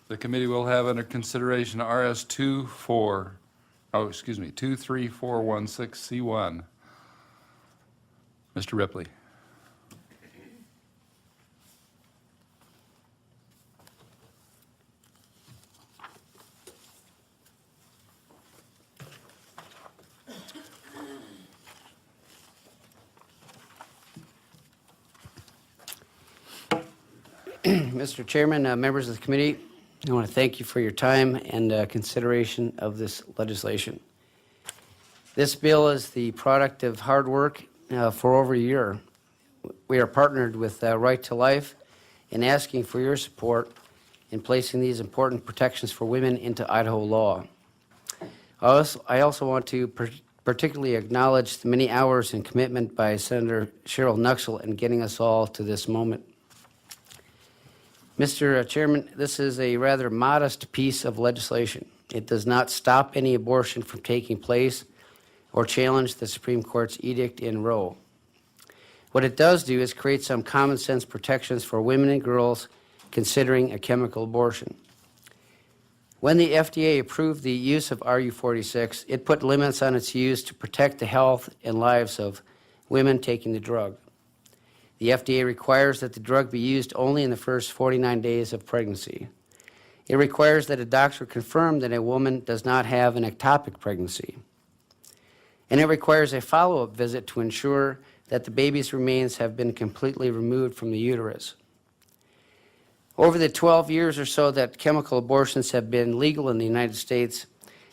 The committee will have under consideration RS23416C1. Mr. Ripley. Mr. Chairman, members of the committee, I want to thank you for your time and consideration of this legislation. This bill is the product of hard work for over a year. We are partnered with Right to Life in asking for your support in placing these important protections for women into Idaho law. I also want to particularly acknowledge the many hours and commitment by Senator Cheryl Nuxel in getting us all to this moment. Mr. Chairman, this is a rather modest piece of legislation. It does not stop any abortion from taking place or challenge the Supreme Court's edict in Roe. What it does do is create some common sense protections for women and girls considering a chemical abortion. When the FDA approved the use of RU46, it put limits on its use to protect the health and lives of women taking the drug. The FDA requires that the drug be used only in the first 49 days of pregnancy. It requires that a doctor confirm that a woman does not have an ectopic pregnancy. And it requires a follow-up visit to ensure that the baby's remains have been completely removed from the uterus. Over the 12 years or so that chemical abortions have been legal in the United States,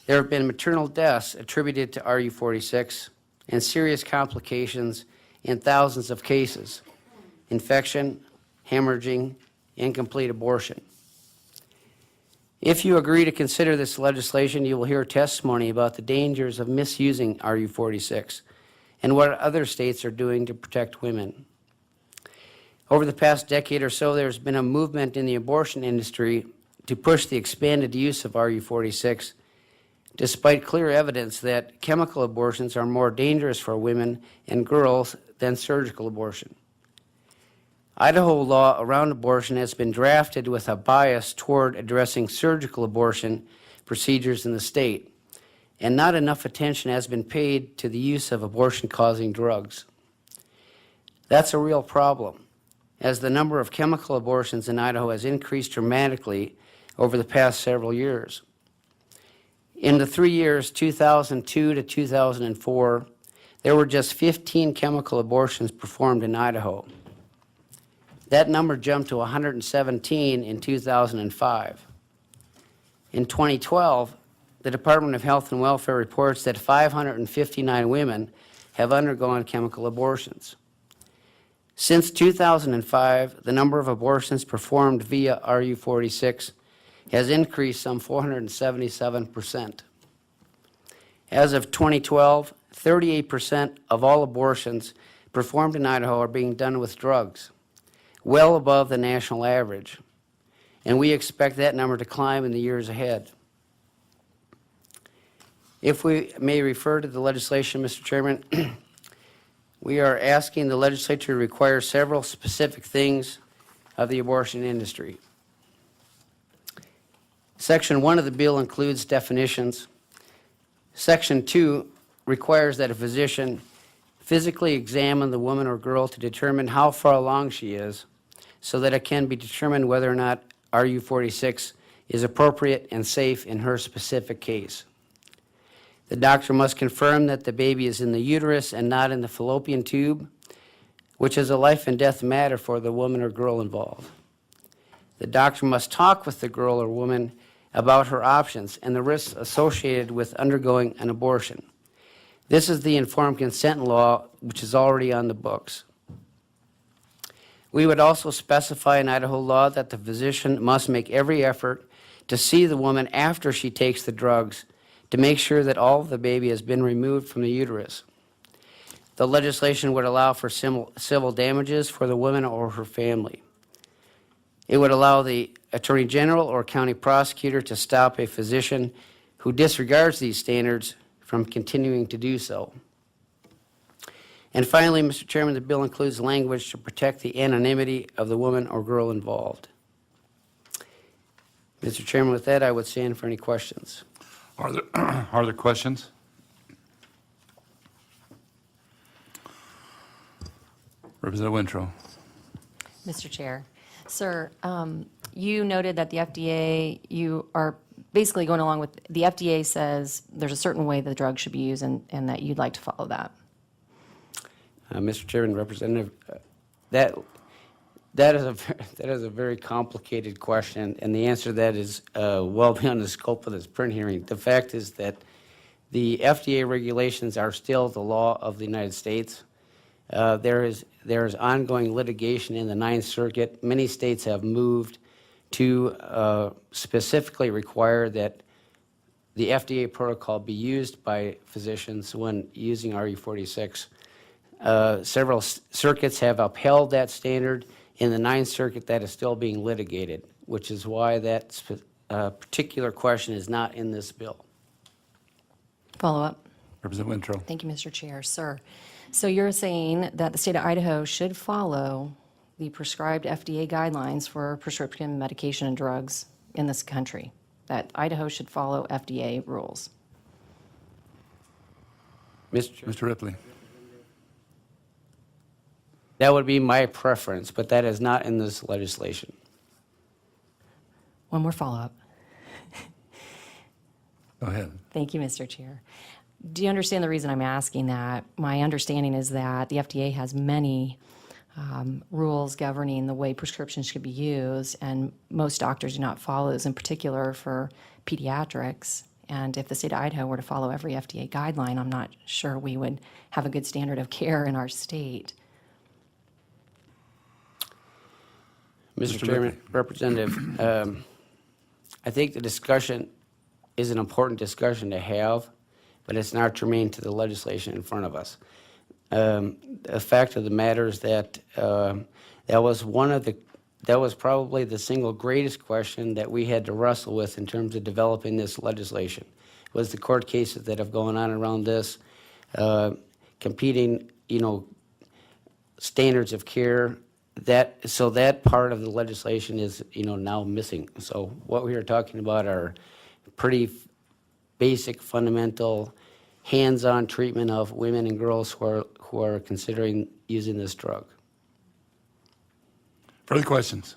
there have been maternal deaths attributed to RU46 and serious complications in thousands of cases: infection, hemorrhaging, incomplete abortion. If you agree to consider this legislation, you will hear testimony about the dangers of misusing RU46 and what other states are doing to protect women. Over the past decade or so, there's been a movement in the abortion industry to push the expanded use of RU46, despite clear evidence that chemical abortions are more dangerous for women and girls than surgical abortion. Idaho law around abortion has been drafted with a bias toward addressing surgical abortion procedures in the state, and not enough attention has been paid to the use of abortion-causing drugs. That's a real problem, as the number of chemical abortions in Idaho has increased dramatically over the past several years. In the 3 years, 2002 to 2004, there were just 15 chemical abortions performed in Idaho. That number jumped to 117 in 2005. In 2012, the Department of Health and Welfare reports that 559 women have undergone chemical abortions. Since 2005, the number of abortions performed via RU46 has increased some 477%. As of 2012, 38% of all abortions performed in Idaho are being done with drugs, well above the national average, and we expect that number to climb in the years ahead. If we may refer to the legislation, Mr. Chairman, we are asking the legislature to require several specific things of the abortion industry. Section 1 of the bill includes definitions. Section 2 requires that a physician physically examine the woman or girl to determine how far along she is, so that it can be determined whether or not RU46 is appropriate and safe in her specific case. The doctor must confirm that the baby is in the uterus and not in the fallopian tube, which is a life and death matter for the woman or girl involved. The doctor must talk with the girl or woman about her options and the risks associated with undergoing an abortion. This is the informed consent law, which is already on the books. We would also specify in Idaho law that the physician must make every effort to see the woman after she takes the drugs to make sure that all of the baby has been removed from the uterus. The legislation would allow for civil damages for the woman or her family. It would allow the Attorney General or county prosecutor to stop a physician who disregards these standards from continuing to do so. And finally, Mr. Chairman, the bill includes language to protect the anonymity of the woman or girl involved. Mr. Chairman, with that, I would stand for any questions. Are there, are there questions? Representative Wintrow. Mr. Chair. Sir, you noted that the FDA, you are basically going along with, the FDA says there's a certain way the drug should be used and that you'd like to follow that. Mr. Chairman, Representative, that is a very complicated question, and the answer to that is well beyond the scope of this print hearing. The fact is that the FDA regulations are still the law of the United States. There is ongoing litigation in the Ninth Circuit. Many states have moved to specifically require that the FDA protocol be used by physicians when using RU46. Several circuits have upheld that standard. In the Ninth Circuit, that is still being litigated, which is why that particular question is not in this bill. Follow up. Representative Wintrow. Thank you, Mr. Chair. Sir, so you're saying that the state of Idaho should follow the prescribed FDA guidelines for prescription medication and drugs in this country, that Idaho should follow FDA rules? Mr. Ripley. That would be my preference, but that is not in this legislation. One more follow-up. Go ahead. Thank you, Mr. Chair. Do you understand the reason I'm asking that? My understanding is that the FDA has many rules governing the way prescriptions should be used, and most doctors do not follow those, in particular for pediatrics. And if the state of Idaho were to follow every FDA guideline, I'm not sure we would have a good standard of care in our state. Mr. Chairman, Representative, I think the discussion is an important discussion to have, but it's not germane to the legislation in front of us. The fact of the matter is that that was probably the single greatest question that we had to wrestle with in terms of developing this legislation. Was the court cases that have gone on around this, competing, standards of care. So that part of the legislation is, now missing. So what we are talking about are pretty basic, fundamental, hands-on treatment of women and girls who are considering using this drug. Further questions?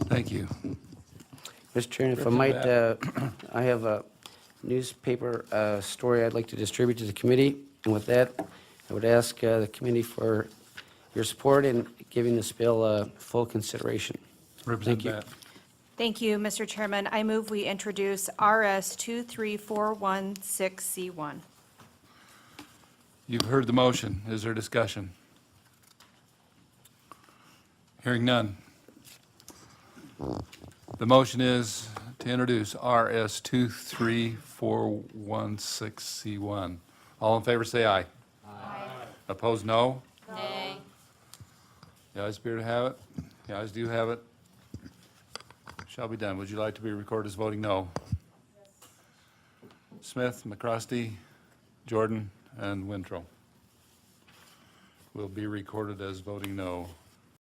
Thank you. Mr. Chairman, if I might, I have a newspaper story I'd like to distribute to the committee. And with that, I would ask the committee for your support in giving this bill full consideration. Representative you. Batt. Thank you, Mr. Chairman. I move we introduce RS23416C1. You've heard the motion. Is there discussion? Hearing none. The motion is to introduce RS23416C1. All in favor say aye. Aye. Opposed, no? Nay. The ayes appear to have it. The ayes do have it. Shall be done. Would you like to be recorded as voting no? Yes. Smith, McCrosty, Jordan, and Wintrow will be recorded as voting no.